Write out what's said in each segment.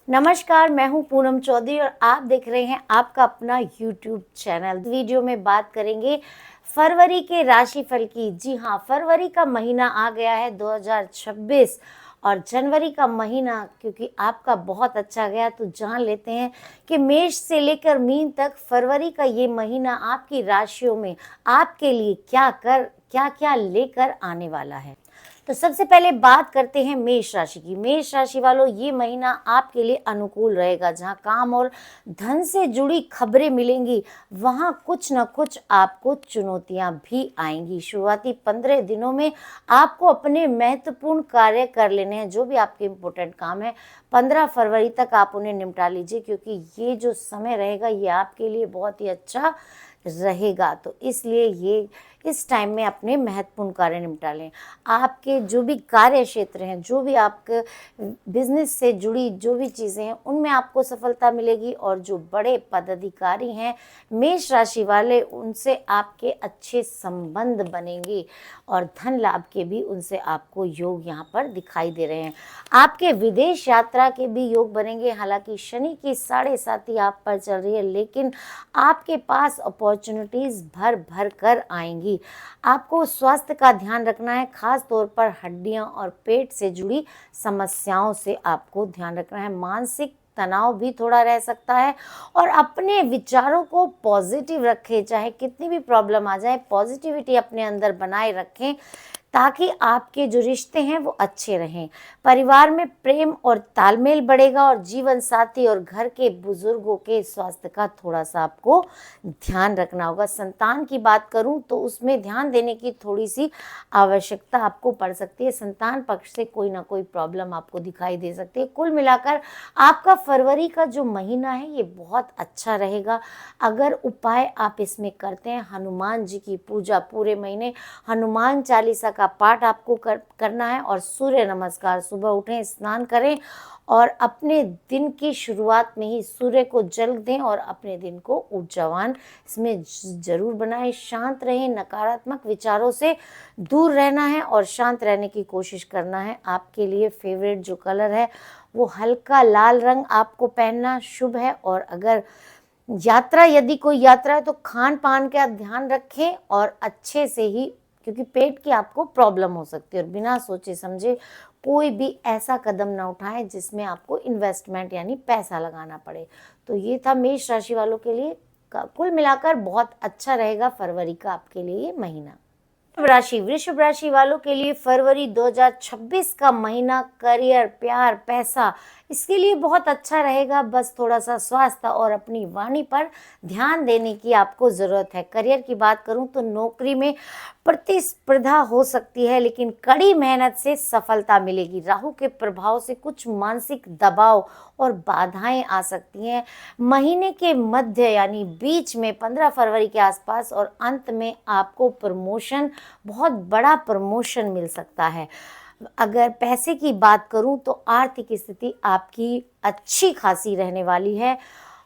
नमस्कार, मैं हूं पूनम चौधरी और आप देख रहे हैं आपका अपना यूट्यूब चैनल। वीडियो में बात करेंगे फरवरी के राशिफल की। जी हाँ, फरवरी का महीना आ गया है 2026 और जनवरी का महीना क्योंकि आपका बहुत अच्छा गया तो जान लेते हैं कि मेष से लेकर मीन तक फरवरी का ये महीना आपकी राशियों में आपके लिए क्या क्या लेकर आने वाला है। तो सबसे पहले बात करते हैं मेष राशि की। मेष राशि वालों, ये महीना आपके लिए अनुकूल रहेगा। जहां काम और धन से जुड़ी खबरें मिलेंगी वहां कुछ न कुछ आपको चुनौतियां भी आएंगी। शुरुआती 15 दिनों में आपको अपने महत्वपूर्ण कार्य कर लेने हैं। जो भी आपके इम्पोर्टेंट काम है 15 फरवरी तक आप उन्हें निपटा लीजिए, क्योंकि ये जो समय रहेगा ये आपके लिए बहुत ही अच्छा रहेगा। तो इसलिए ये इस टाइम में अपने महत्वपूर्ण कार्य निपटा लें। आपके जो भी कार्य क्षेत्र हैं, जो भी आपके बिजनेस से जुड़ी जो भी चीज़ें हैं उनमें आपको सफलता मिलेगी और जो बड़े पदाधिकारी हैं मेष राशि वाले उनसे आपके अच्छे संबंध बनेंगे और धन लाभ के भी उनसे आपको योग यहाँ पर दिखाई दे रहे हैं। आपके विदेश यात्रा के भी योग बनेंगे। हालांकि शनि की 7.5 आप पर चल रही है, लेकिन आपके पास अपॉर्चुनिटीज भर भर कर आएंगी। आपको स्वास्थ्य का ध्यान रखना है, खास तौर पर हड्डियां और पेट से जुड़ी समस्याओं से आपको ध्यान रखना है। मानसिक तनाव भी थोड़ा रह सकता है और अपने विचारों को पॉजिटिव रखें। चाहे कितनी भी प्रॉब्लम आ जाए, पॉजिटिविटी अपने अंदर बनाए रखें ताकि आपके जो रिश्ते हैं वो अच्छे रहें। परिवार में प्रेम और तालमेल बढ़ेगा और जीवन साथी और घर के बुजुर्गों के स्वास्थ्य का थोड़ा सा आपको ध्यान रखना होगा। संतान की बात करूं तो उसमें ध्यान देने की थोड़ी सी आवश्यकता आपको पड़ सकती है। संतान पक्ष से कोई ना कोई प्रॉब्लम आपको दिखाई दे सकती है। कुल मिलाकर आपका फरवरी का जो महीना है ये बहुत अच्छा रहेगा। अगर उपाय आप इसमें करते हैं, हनुमान जी की पूजा पूरे महीने, हनुमान चालीसा का पाठ आपको करना है और सूर्य नमस्कार, सुबह उठें, स्नान करें और अपने दिन की शुरुआत में ही सूर्य को जल दें और अपने दिन को ऊर्जावान इसमें जरूर बनाएं। शांत रहें, नकारात्मक विचारों से दूर रहना है और शांत रहने की कोशिश करना है। आपके लिए फेवरेट जो कलर है वो हल्का लाल रंग आपको पहनना शुभ है। और अगर यदि कोई यात्रा है तो खान पान का ध्यान रखें और अच्छे से ही, क्योंकि पेट की आपको प्रॉब्लम हो सकती है और बिना सोचे समझे कोई भी ऐसा कदम ना उठाएं जिसमें आपको इन्वेस्टमेंट यानी पैसा लगाना पड़े। तो ये था मेष राशि वालों के लिए। कुल मिलाकर बहुत अच्छा रहेगा फरवरी का आपके लिए ये महीना। वृषभ राशि वालों के लिए फरवरी 2026 का महीना करियर, प्यार, पैसा इसके लिए बहुत अच्छा रहेगा। बस थोड़ा सा स्वास्थ्य और अपनी वाणी पर ध्यान देने की आपको ज़रूरत है। करियर की बात करूं तो नौकरी में प्रतिस्पर्धा हो सकती है, लेकिन कड़ी मेहनत से सफलता मिलेगी। राहु के प्रभाव से कुछ मानसिक दबाव और बाधाएं आ सकती हैं। महीने के मध्य यानी बीच में 15 फरवरी के आसपास और अंत में आपको प्रमोशन, बहुत बड़ा प्रमोशन मिल सकता है। अगर पैसे की बात करूं तो आर्थिक स्थिति आपकी अच्छी खासी रहने वाली है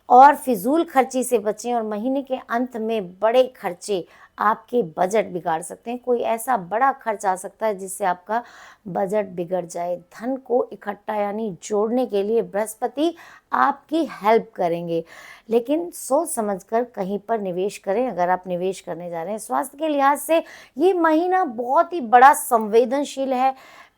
और फिजूल खर्ची से बचें। और महीने के अंत में बड़े खर्चे आपके बजट बिगाड़ सकते हैं। कोई ऐसा बड़ा खर्च आ सकता है जिससे आपका बजट बिगड़ जाए। धन को इकट्ठा यानी जोड़ने के लिए बृहस्पति आपकी हेल्प करेंगे, लेकिन सोच समझकर कहीं पर निवेश करें अगर आप निवेश करने जा रहे हैं। स्वास्थ्य के लिहाज से ये महीना बहुत ही बड़ा संवेदनशील है।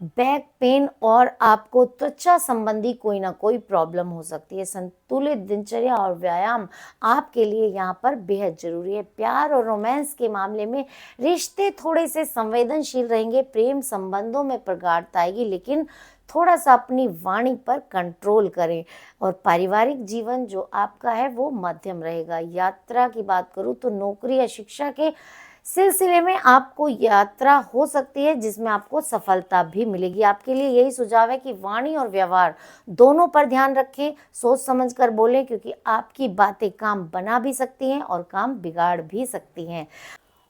बैक पेन और आपको त्वचा संबंधी कोई ना कोई प्रॉब्लम हो सकती है। संतुलित दिनचर्या और व्यायाम आपके लिए यहाँ पर बेहद जरूरी है। प्यार और रोमांस के मामले में रिश्ते थोड़े से संवेदनशील रहेंगे। प्रेम संबंधों में प्रगाढ़ता आएगी, लेकिन थोड़ा सा अपनी वाणी पर कंट्रोल करें। और पारिवारिक जीवन जो आपका है वो मध्यम रहेगा। यात्रा की बात करूँ तो नौकरी या शिक्षा के सिलसिले में आपको यात्रा हो सकती है जिसमें आपको सफलता भी मिलेगी। आपके लिए यही सुझाव है कि वाणी और व्यवहार दोनों पर ध्यान रखें, सोच समझकर बोलें, क्योंकि आपकी बातें काम बना भी सकती हैं और काम बिगाड़ भी सकती हैं।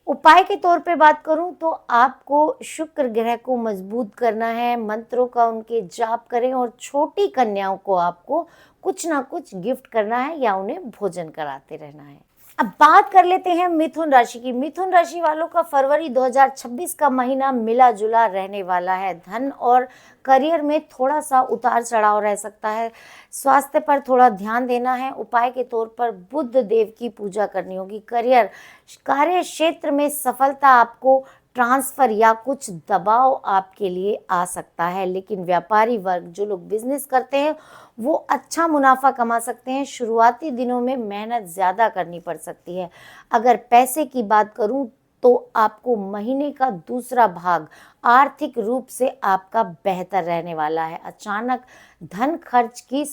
उपाय के तौर पे बात करूं तो आपको शुक्र ग्रह को मजबूत करना है। मंत्रों का उनके जाप करें और छोटी कन्याओं को आपको कुछ ना कुछ गिफ्ट करना है या उन्हें भोजन कराते रहना है। अब बात कर लेते हैं मिथुन राशि की। मिथुन राशि वालों का फरवरी 2026 का महीना मिला जुला रहने वाला है। धन और करियर में थोड़ा सा उतार चढ़ाव रह सकता है। स्वास्थ्य पर थोड़ा ध्यान देना है। उपाय के तौर पर बुद्ध देव की पूजा करनी होगी। करियर, कार्य क्षेत्र में सफलता आपको ट्रांसफर या कुछ दबाव आपके लिए आ सकता है, लेकिन व्यापारी वर्ग, जो लोग बिजनेस करते हैं, वो अच्छा मुनाफा कमा सकते हैं। शुरुआती दिनों में मेहनत ज़्यादा करनी पड़ सकती है। अगर पैसे की बात करूं तो आपको महीने का दूसरा भाग आर्थिक रूप से आपका बेहतर रहने वाला है। अचानक धन खर्च की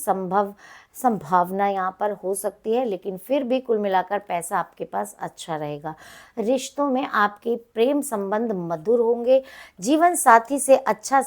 संभावना यहाँ पर हो सकती है, लेकिन फिर भी कुल मिलाकर पैसा आपके पास अच्छा रहेगा। रिश्तों में आपके प्रेम संबंध मधुर होंगे। जीवन साथी से अच्छा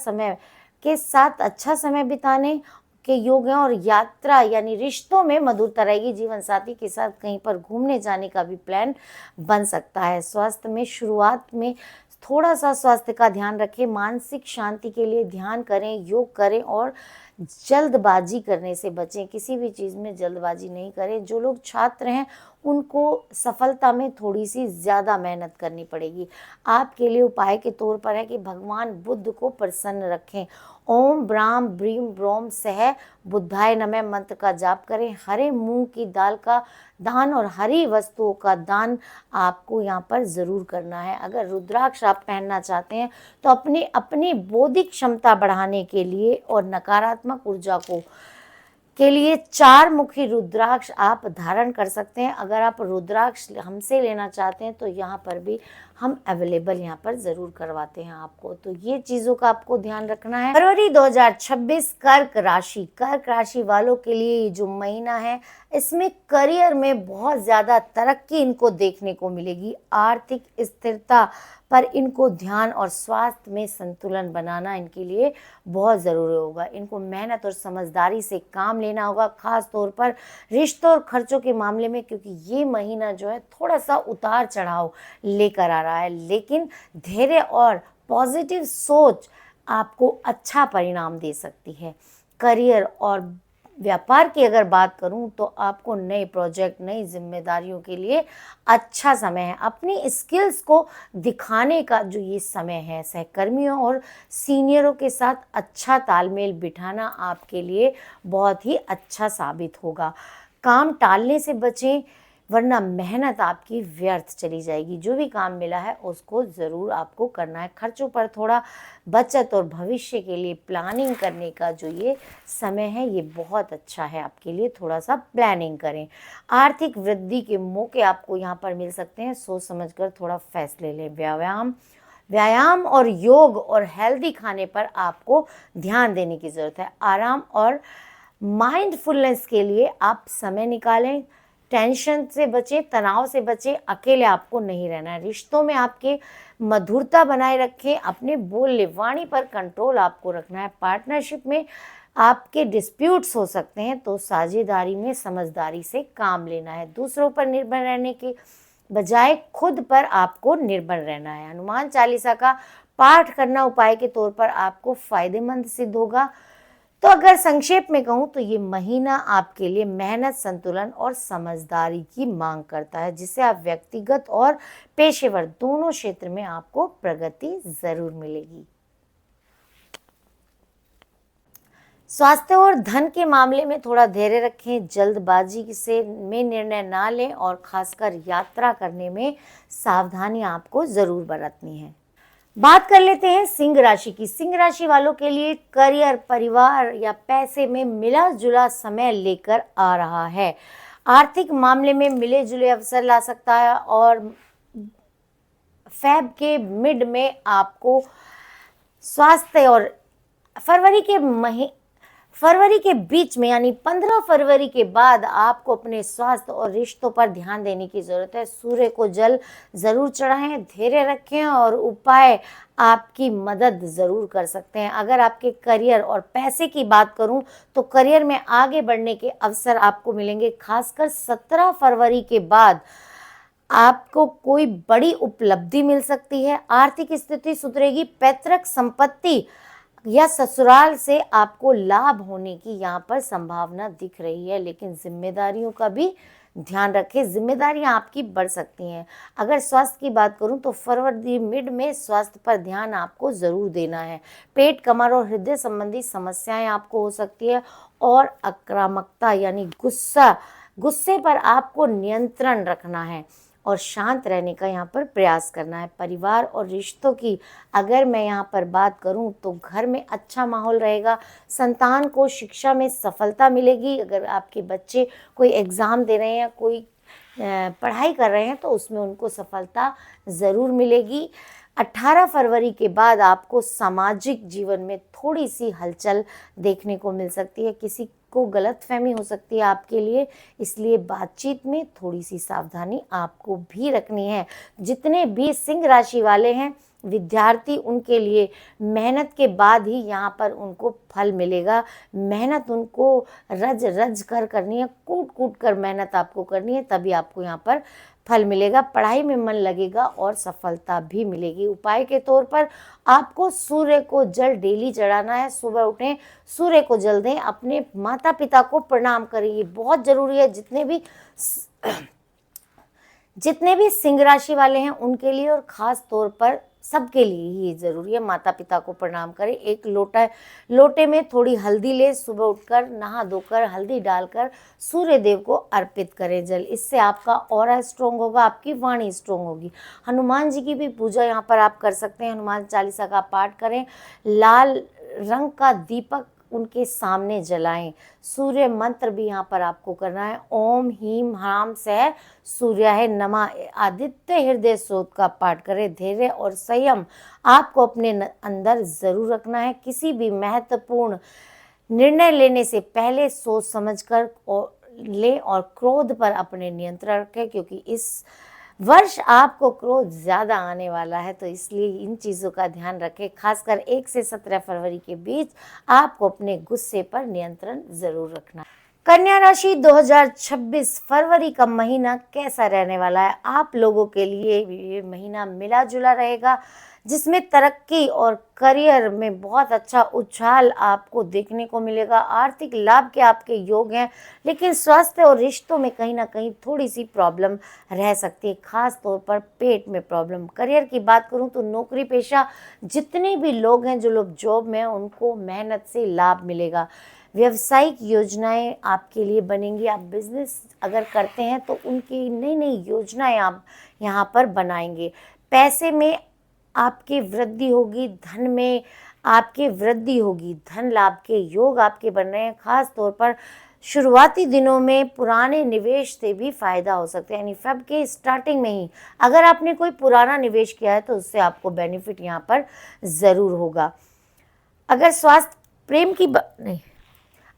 समय बिताने के योग हैं, और यात्रा यानी रिश्तों में मधुरता रहेगी। जीवन साथी के साथ कहीं पर घूमने जाने का भी प्लान बन सकता है। स्वास्थ्य में शुरुआत में थोड़ा सा स्वास्थ्य का ध्यान रखें। मानसिक शांति के लिए ध्यान करें, योग करें और जल्दबाजी करने से बचें। किसी भी चीज़ में जल्दबाजी नहीं करें। जो लोग छात्र हैं उनको सफलता में थोड़ी सी ज़्यादा मेहनत करनी पड़ेगी। आपके लिए उपाय के तौर पर है कि भगवान बुद्ध को प्रसन्न रखें। ओम ब्राम ब्रीम ब्रोम सह बुद्धाय नमः मंत्र का जाप करें। हरे मूंग की दाल का दान और हरी वस्तुओं का दान आपको यहाँ पर ज़रूर करना है। अगर रुद्राक्ष आप पहनना चाहते हैं तो अपनी बौद्धिक क्षमता बढ़ाने के लिए और नकारात्मक ऊर्जा के लिए 4 मुखी रुद्राक्ष आप धारण कर सकते हैं। अगर आप रुद्राक्ष हमसे लेना चाहते हैं तो यहाँ पर भी हम अवेलेबल यहाँ पर ज़रूर करवाते हैं आपको। तो ये चीज़ों का आपको ध्यान रखना है। फरवरी 2026 कर्क राशि वालों के लिए ये जो महीना है, इसमें करियर में बहुत ज़्यादा तरक्की इनको देखने को मिलेगी। आर्थिक स्थिरता पर इनको ध्यान और स्वास्थ्य में संतुलन बनाना इनके लिए बहुत ज़रूरी होगा। इनको मेहनत और समझदारी से काम लेना होगा, खास तौर पर रिश्तों और खर्चों के मामले में, क्योंकि ये महीना जो है थोड़ा सा उतार चढ़ाव लेकर आ रहा है, लेकिन धैर्य और पॉजिटिव सोच आपको अच्छा परिणाम दे सकती है। करियर और व्यापार की अगर बात करूं तो आपको नए प्रोजेक्ट, नई जिम्मेदारियों के लिए अच्छा समय है। अपनी स्किल्स को दिखाने का जो ये समय है, सहकर्मियों और सीनियरों के साथ अच्छा तालमेल बिठाना आपके लिए बहुत ही अच्छा साबित होगा। काम टालने से बचें, वरना मेहनत आपकी व्यर्थ चली जाएगी। जो भी काम मिला है उसको ज़रूर आपको करना है। खर्चों पर थोड़ा बचत और भविष्य के लिए प्लानिंग करने का जो ये समय है, ये बहुत अच्छा है आपके लिए। थोड़ा सा प्लानिंग करें। आर्थिक वृद्धि के मौके आपको यहाँ पर मिल सकते हैं। सोच समझकर थोड़ा फैसले लें। व्यायाम और योग और हेल्दी खाने पर आपको ध्यान देने की ज़रूरत है। आराम और माइंडफुलनेस के लिए आप समय निकालें। टेंशन से बचें, तनाव से बचें। अकेले आपको नहीं रहना है। रिश्तों में आपके मधुरता बनाए रखें। अपने बोलने वाणी पर कंट्रोल आपको रखना है। पार्टनरशिप में आपके डिस्प्यूट्स हो सकते हैं, तो साझेदारी में समझदारी से काम लेना है। दूसरों पर निर्भर रहने के बजाय खुद पर आपको निर्भर रहना है। हनुमान चालीसा का पाठ करना उपाय के तौर पर आपको फायदेमंद सिद्ध होगा। तो अगर संक्षेप में कहूँ तो ये महीना आपके लिए मेहनत, संतुलन और समझदारी की मांग करता है, जिससे आप व्यक्तिगत और पेशेवर दोनों क्षेत्र में आपको प्रगति जरूर मिलेगी। स्वास्थ्य और धन के मामले में थोड़ा धैर्य रखें। जल्दबाजी से में निर्णय ना लें और खासकर यात्रा करने में सावधानी आपको जरूर बरतनी है। बात कर लेते हैं सिंह राशि की। सिंह राशि वालों के लिए करियर, परिवार या पैसे में मिला जुला समय लेकर आ रहा है। आर्थिक मामले में मिले जुले अवसर ला सकता है, और फेब के मिड में आपको स्वास्थ्य और फरवरी के बीच में यानी 15 फरवरी के बाद आपको अपने स्वास्थ्य और रिश्तों पर ध्यान देने की ज़रूरत है। सूर्य को जल ज़रूर चढ़ाएं, धैर्य रखें और उपाय आपकी मदद ज़रूर कर सकते हैं। अगर आपके करियर और पैसे की बात करूं तो करियर में आगे बढ़ने के अवसर आपको मिलेंगे। खासकर 17 फरवरी के बाद आपको कोई बड़ी उपलब्धि मिल सकती है। आर्थिक स्थिति सुधरेगी। पैतृक संपत्ति या ससुराल से आपको लाभ होने की यहाँ पर संभावना दिख रही है, लेकिन जिम्मेदारियों का भी ध्यान रखें, जिम्मेदारियां आपकी बढ़ सकती हैं। अगर स्वास्थ्य की बात करूं तो फरवरी मिड में स्वास्थ्य पर ध्यान आपको ज़रूर देना है। पेट, कमर और हृदय संबंधी समस्याएं आपको हो सकती है, और आक्रामकता यानी गुस्से पर आपको नियंत्रण रखना है और शांत रहने का यहाँ पर प्रयास करना है। परिवार और रिश्तों की अगर मैं यहाँ पर बात करूँ तो घर में अच्छा माहौल रहेगा, संतान को शिक्षा में सफलता मिलेगी। अगर आपके बच्चे कोई एग्ज़ाम दे रहे हैं, कोई पढ़ाई कर रहे हैं तो उसमें उनको सफलता ज़रूर मिलेगी। 18 फरवरी के बाद आपको सामाजिक जीवन में थोड़ी सी हलचल देखने को मिल सकती है, किसी को गलतफहमी हो सकती है आपके लिए, इसलिए बातचीत में थोड़ी सी सावधानी आपको भी रखनी है। जितने भी सिंह राशि वाले हैं विद्यार्थी, उनके लिए मेहनत के बाद ही यहाँ पर उनको फल मिलेगा। मेहनत उनको रज रज कर करनी है, कूट कूट कर मेहनत आपको करनी है, तभी आपको यहाँ पर फल मिलेगा। पढ़ाई में मन लगेगा और सफलता भी मिलेगी। उपाय के तौर पर आपको सूर्य को जल डेली चढ़ाना है। सुबह उठें, सूर्य को जल दें, अपने माता पिता को प्रणाम करें, ये बहुत ज़रूरी है। जितने भी सिंह राशि वाले हैं उनके लिए और ख़ास तौर पर सबके लिए ही ज़रूरी है, माता पिता को प्रणाम करें। एक लोटे में थोड़ी हल्दी ले, सुबह उठकर नहा धोकर हल्दी डालकर सूर्य देव को अर्पित करें जल। इससे आपका ऑरा स्ट्रोंग होगा, आपकी वाणी स्ट्रोंग होगी। हनुमान जी की भी पूजा यहाँ पर आप कर सकते हैं, हनुमान चालीसा का पाठ करें। लाल रंग का दीपक उनके सामने जलाएं। सूर्य मंत्र भी यहाँ पर आपको करना है। ओम ह्रीं ह्रां सः सूर्याय नमः आदित्य हृदय स्रोत का पाठ करें। धैर्य और संयम आपको अपने अंदर ज़रूर रखना है। किसी भी महत्वपूर्ण निर्णय लेने से पहले सोच समझकर लें और क्रोध पर अपने नियंत्रण रखें, क्योंकि इस वर्ष आपको क्रोध ज़्यादा आने वाला है, तो इसलिए इन चीज़ों का ध्यान रखें। खासकर 1 से 17 फरवरी के बीच आपको अपने गुस्से पर नियंत्रण ज़रूर रखना है। कन्या राशि 2026 फरवरी का महीना कैसा रहने वाला है? आप लोगों के लिए ये महीना मिला जुला रहेगा, जिसमें तरक्की और करियर में बहुत अच्छा उछाल आपको देखने को मिलेगा। आर्थिक लाभ के आपके योग हैं, लेकिन स्वास्थ्य और रिश्तों में कहीं ना कहीं थोड़ी सी प्रॉब्लम रह सकती है, खास तौर पर पेट में प्रॉब्लम। करियर की बात करूं तो नौकरी पेशा जितने भी लोग हैं, जो लोग जॉब में हैं, उनको मेहनत से लाभ मिलेगा। व्यावसायिक योजनाएं आपके लिए बनेंगी। आप बिजनेस अगर करते हैं तो उनकी नई नई योजनाएं आप यहाँ पर बनाएंगे। पैसे में आपकी वृद्धि होगी, धन में आपकी वृद्धि होगी, धन लाभ के योग आपके बन रहे हैं। खास तौर पर शुरुआती दिनों में पुराने निवेश से भी फायदा हो सकता है, यानी फेब के स्टार्टिंग में ही अगर आपने कोई पुराना निवेश किया है तो उससे आपको बेनिफिट यहाँ पर ज़रूर होगा। अगर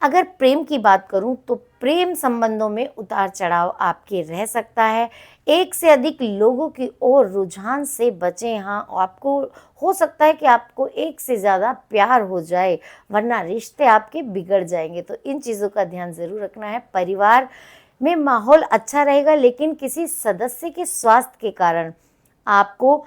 अगर प्रेम की बात करूं तो प्रेम संबंधों में उतार चढ़ाव आपके रह सकता है। एक से अधिक लोगों की ओर रुझान से बचें। हाँ, आपको हो सकता है कि आपको एक से ज़्यादा प्यार हो जाए, वरना रिश्ते आपके बिगड़ जाएंगे, तो इन चीज़ों का ध्यान ज़रूर रखना है। परिवार में माहौल अच्छा रहेगा, लेकिन किसी सदस्य के स्वास्थ्य के कारण आपको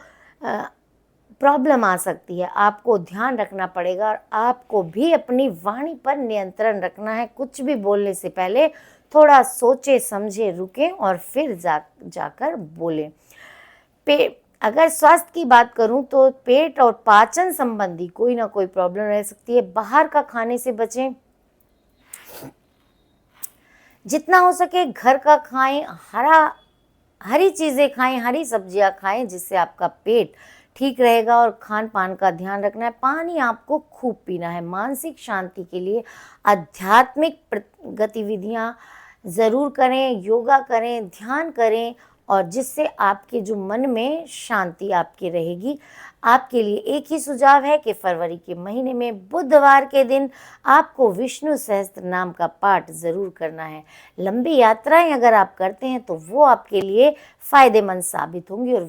प्रॉब्लम आ सकती है, आपको ध्यान रखना पड़ेगा और आपको भी अपनी वाणी पर नियंत्रण रखना है। कुछ भी बोलने से पहले थोड़ा सोचे समझे, रुकें और फिर जाकर बोलें। अगर स्वास्थ्य की बात करूं तो पेट और पाचन संबंधी कोई ना कोई प्रॉब्लम रह सकती है। बाहर का खाने से बचें, जितना हो सके घर का खाएं, हरी चीज़ें खाएं, हरी सब्जियां खाएं, जिससे आपका पेट ठीक रहेगा। और खान पान का ध्यान रखना है। पानी आपको खूब पीना है। मानसिक शांति के लिए आध्यात्मिक गतिविधियां ज़रूर करें, योगा करें, ध्यान करें, और जिससे आपके जो मन में शांति आपकी रहेगी। आपके लिए एक ही सुझाव है कि फरवरी के महीने में बुधवार के दिन आपको विष्णु सहस्त्र नाम का पाठ ज़रूर करना है। लंबी यात्राएं अगर आप करते हैं तो वो आपके लिए फ़ायदेमंद साबित होंगी और